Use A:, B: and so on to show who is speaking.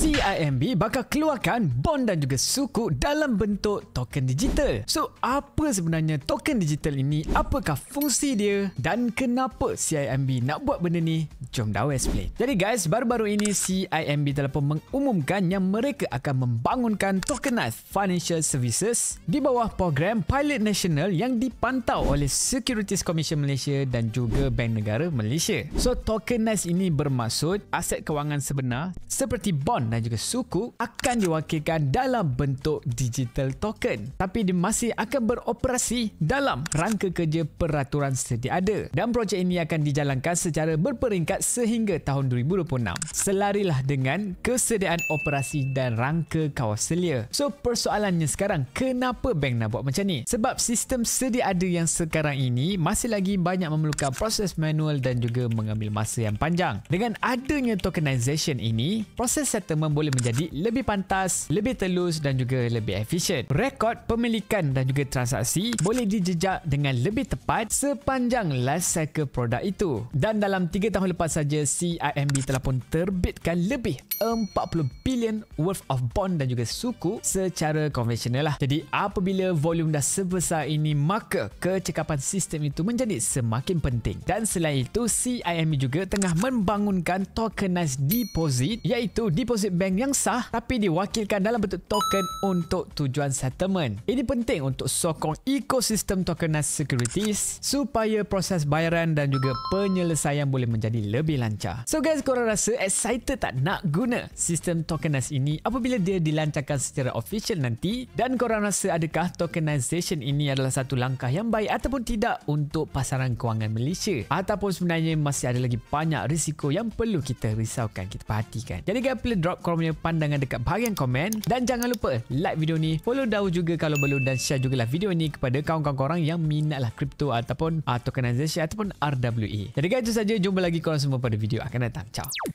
A: CIMB bakal keluarkan bond dan juga suku dalam bentuk token digital. So, apa sebenarnya token digital ini? Apakah fungsi dia? Dan kenapa CIMB nak buat benda ni? Jom Dawa explain. Jadi guys, baru-baru ini CIMB telah pun mengumumkan yang mereka akan membangunkan tokenized financial services di bawah program Pilot Nasional yang dipantau oleh Securities Commission Malaysia dan juga Bank Negara Malaysia. So, tokenized ini bermaksud aset kewangan sebenar seperti bond dan juga suku akan diwakilkan dalam bentuk digital token, tapi dia masih akan beroperasi dalam rangka kerja peraturan sedia ada, dan projek ini akan dijalankan secara berperingkat sehingga tahun 2026 selarilah dengan kesediaan operasi dan rangka kawaselia. So persoalannya sekarang, kenapa bank nak buat macam ni? Sebab sistem sedia ada yang sekarang ini masih lagi banyak memerlukan proses manual dan juga mengambil masa yang panjang. Dengan adanya tokenization ini, proses settlement boleh menjadi lebih pantas, lebih telus dan juga lebih efisien. Rekod pemilikan dan juga transaksi boleh dijejak dengan lebih tepat sepanjang life cycle produk itu. Dan dalam 3 tahun lepas saja, CIMB telah pun terbitkan lebih 40 bilion worth of bond dan juga suku secara konvensional lah. Jadi apabila volume dah sebesar ini, maka kecekapan sistem itu menjadi semakin penting. Dan selain itu, CIMB juga tengah membangunkan tokenized deposit, iaitu deposit bank yang sah tapi diwakilkan dalam bentuk token untuk tujuan settlement. Ini penting untuk sokong ekosistem tokenized securities supaya proses bayaran dan juga penyelesaian boleh menjadi lebih lancar. So guys, korang rasa excited tak nak guna sistem tokenized ini apabila dia dilancarkan secara official nanti? Dan korang rasa adakah tokenization ini adalah satu langkah yang baik ataupun tidak untuk pasaran kewangan Malaysia? Ataupun sebenarnya masih ada lagi banyak risiko yang perlu kita risaukan, kita perhatikan? Jadi guys, please drop korang punya pandangan dekat bahagian komen, dan jangan lupa like video ni, follow Dawa juga kalau belum, dan share jugalah video ni kepada kawan-kawan korang yang minatlah kripto ataupun tokenization ataupun RWA. Jadi guys, itu saja, jumpa lagi korang semua pada video akan datang. Ciao.